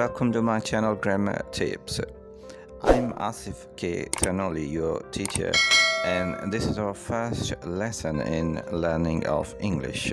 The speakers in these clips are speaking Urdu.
welcome to my channel Grammar Tips. I'm Asif K.Tanoli, your teacher, and this is our first lesson in learning of English.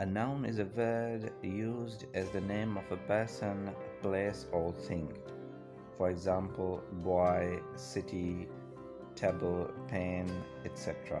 A noun is a word used as the name of a person, place or thing. For example, boy, city, table, pen, etc.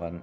1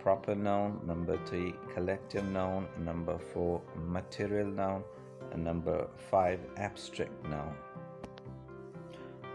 proper noun, number 3 collective noun, number 4 material noun, and number 5 abstract noun.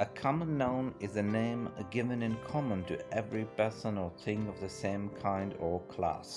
A common noun is a name given in common to every person or thing of the same kind or class.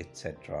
etc.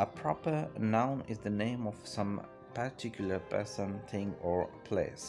A proper noun is the name of some particular person, thing or place.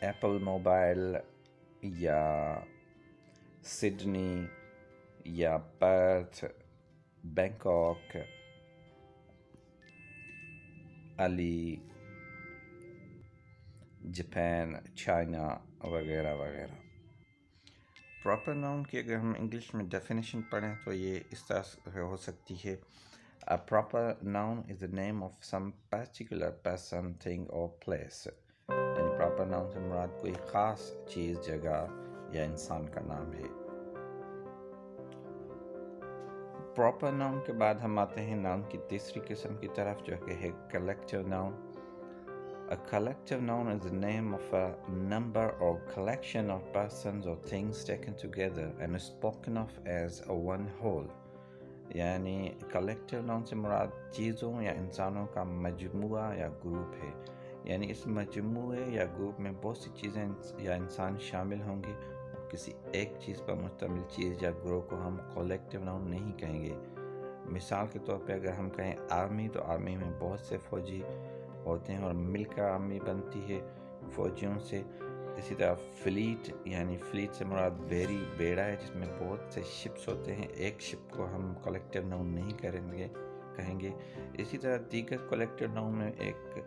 Apple mobile یا سڈنی یا پرتھ، بینکاک، علی، جاپان، چائنا وغیرہ وغیرہ۔ پراپر ناؤن کی اگر ہم انگلش میں ڈیفینیشن پڑھیں تو یہ اس طرح سے ہو سکتی ہے: A proper noun is the name of some particular person, thing or place. یعنی پراپر ناؤن سے مراد کوئی خاص چیز، جگہ یا انسان کا نام ہے۔ پراپر ناؤن کے بعد ہم آتے ہیں ناؤن کی تیسری قسم کی طرف، جو کہ ہے collective noun. A collective noun is the name of a number or collection of persons or things taken together and spoken of as a one whole. یعنی کلیکٹیو ناؤن سے مراد چیزوں یا انسانوں کا مجموعہ یا گروپ ہے۔ یعنی اس مجموعے یا گروپ میں بہت سی چیزیں یا انسان شامل ہوں گے، اور کسی ایک چیز پر مشتمل چیز یا گروہ کو ہم کلیکٹیو ناؤن نہیں کہیں گے۔ مثال کے طور پہ اگر ہم کہیں آرمی، تو آرمی میں بہت سے فوجی ہوتے ہیں اور مل کر آرمی بنتی ہے فوجیوں سے۔ اسی طرح فلیٹ، یعنی فلیٹ سے مراد بیڑا ہے جس میں بہت سے شپس ہوتے ہیں، ایک شپ کو ہم کلیکٹیو ناؤن نہیں کہیں گے۔ اسی طرح دیگر کلیکٹیو ناؤن میں ایک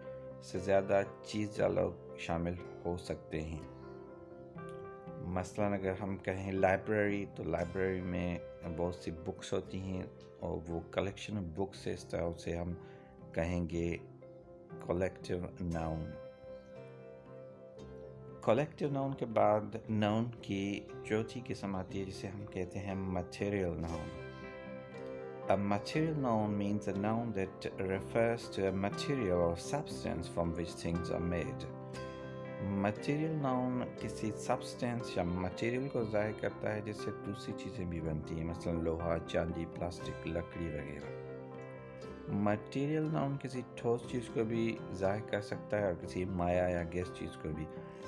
سے زیادہ چیز یا لوگ شامل ہو سکتے ہیں۔ مثلا اگر ہم کہیں لائبریری، تو لائبریری میں بہت سی بکس ہوتی ہیں اور وہ کلیکشن آف بکس ہے، اس طرح سے ہم کہیں گے کلیکٹیو ناؤن۔ کلیکٹیو ناؤن کے بعد ناؤن کی چوتھی قسم آتی ہے جسے ہم کہتے ہیں material noun. A material noun means a noun that refers to a material or substance from which things are made. Material noun کسی سبسٹینس یا مٹیریل کو ظاہر کرتا ہے جس سے دوسری چیزیں بھی بنتی ہیں، مثلا لوہا، چاندی، پلاسٹک، لکڑی وغیرہ۔ مٹیریل ناؤن کسی ٹھوس چیز کو بھی ظاہر کر سکتا ہے اور کسی مائع یا گیس چیز کو بھی،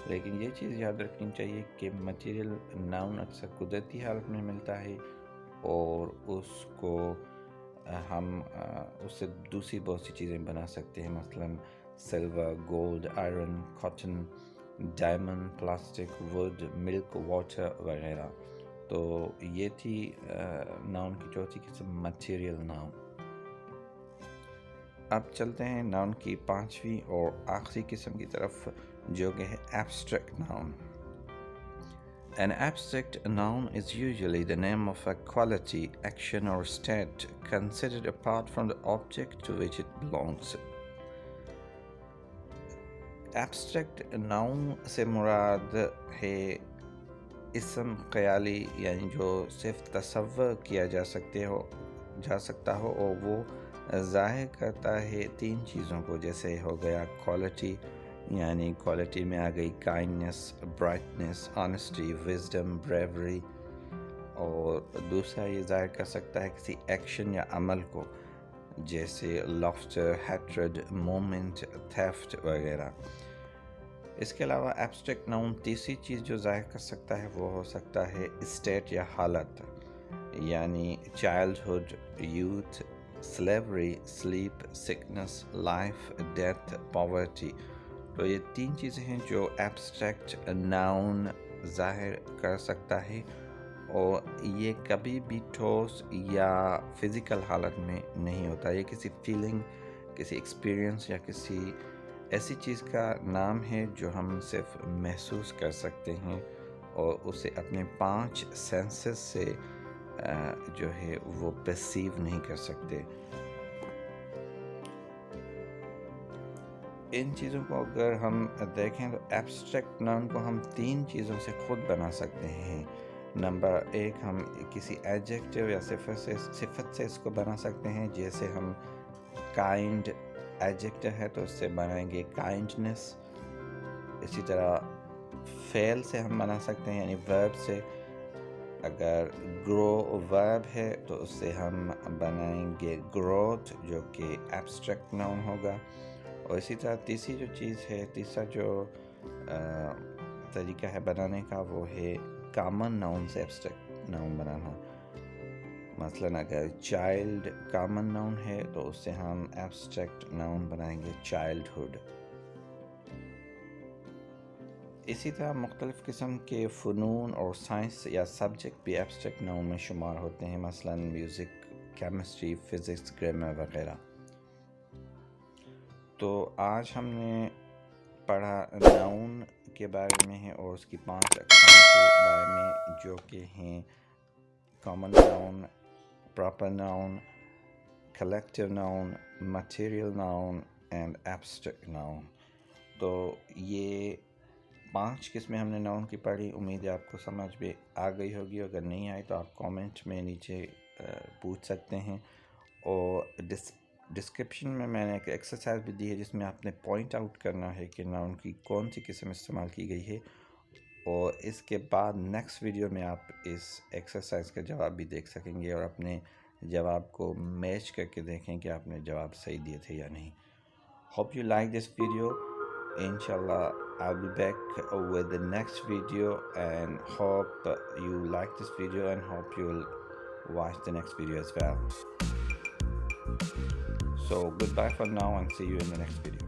لیکن یہ چیز یاد رکھنی چاہیے کہ مٹیریل ناؤن اکثر قدرتی حالت میں ملتا ہے اور اس کو ہم اس سے دوسری بہت سی چیزیں بنا سکتے ہیں، مثلا silver, gold, iron, cotton, diamond, plastic, wood, milk, water وغیرہ۔ تو یہ تھی ناؤن کی چوتھی قسم مٹیریل ناؤن۔ اب چلتے ہیں ناؤن کی پانچویں اور آخری قسم کی طرف، جو کہ ہے abstract noun. An abstract noun is usually the name of a quality, action or state considered apart from the object to which it belongs. Abstract noun سے مراد ہے اسم خیالی، یعنی جو صرف تصور کیا جا سکتا ہو اور وہ ظاہر کرتا ہے تین چیزوں کو، جیسے ہو گیا کوالٹی، یعنی کوالٹی میں آ گئی kindness, brightness, honesty, wisdom, bravery, اور دوسرا یہ ظاہر کر سکتا ہے کسی ایکشن یا عمل کو، جیسے لافٹر، ہیٹرڈ، مومنٹ، تھیفٹ وغیرہ۔ اس کے علاوہ ایبسٹریکٹ ناؤن تیسری چیز جو ظاہر کر سکتا ہے وہ ہو سکتا ہے اسٹیٹ یا حالت، یعنی childhood, youth, slavery, slip, sickness, life, death, poverty. تو یہ تین چیزیں ہیں جو ایبسٹریکٹ ناؤن ظاہر کر سکتا ہے، اور یہ کبھی بھی ٹھوس یا فزیکل حالت میں نہیں ہوتا۔ یہ کسی فیلنگ، کسی ایکسپیرئنس یا کسی ایسی چیز کا نام ہے جو ہم صرف محسوس کر سکتے ہیں اور اسے اپنے 5 سینسز سے جو ہے وہ پرسیو نہیں کر سکتے۔ ان چیزوں کو اگر ہم دیکھیں تو ایبسٹریکٹ ناؤن کو ہم 3 چیزوں سے خود بنا سکتے ہیں۔ نمبر 1، ہم کسی ایڈجیکٹیو یا صفت سے اس کو بنا سکتے ہیں، جیسے ہم کائنڈ ایڈجیکٹیو ہے تو اس سے بنائیں گے کائنڈنس۔ اسی طرح فعل سے ہم بنا سکتے ہیں، یعنی ورب سے، اگر گرو ورب ہے تو اس سے ہم بنائیں گے گروتھ، جو کہ ایبسٹریکٹ ناؤن ہوگا۔ اور اسی طرح تیسرا جو طریقہ ہے بنانے کا وہ ہے کامن ناؤن سے ایبسٹریکٹ ناؤن بنانا۔ مثلا اگر چائلڈ کامن ناؤن ہے تو اس سے ہم ایبسٹریکٹ ناؤن بنائیں گے چائلڈہڈ۔ اسی طرح مختلف قسم کے فنون اور سائنس یا سبجیکٹ بھی ایبسٹریکٹ ناؤن میں شمار ہوتے ہیں، مثلا میوزک، کیمسٹری، فزکس، گرامر وغیرہ۔ تو آج ہم نے پڑھا ناؤن کے بارے میں ہے اور اس کی 5 اقسام کے بارے میں، جو کہ ہیں common noun, proper noun, collective noun, material noun and abstract noun. تو یہ 5 قسمیں ہم نے ناؤن کی پڑھی۔ امید ہے آپ کو سمجھ میں آ گئی ہوگی، اگر نہیں آئی تو آپ کامنٹ میں نیچے پوچھ سکتے ہیں، اور ڈسکرپشن میں نے ایک ایکسرسائز بھی دی ہے جس میں آپ نے پوائنٹ آؤٹ کرنا ہے کہ ناؤن کی کون سی قسم استعمال کی گئی ہے، اور اس کے بعد نیکسٹ ویڈیو میں آپ اس ایکسرسائز کا جواب بھی دیکھ سکیں گے اور اپنے جواب کو میچ کر کے دیکھیں کہ آپ نے جواب صحیح دیے تھے یا نہیں۔ Hope you like this video. Inshallah, I'll be back with the next video, and hope you like this video and hope you'll watch the next video as well. So goodbye for now and see you in the next video.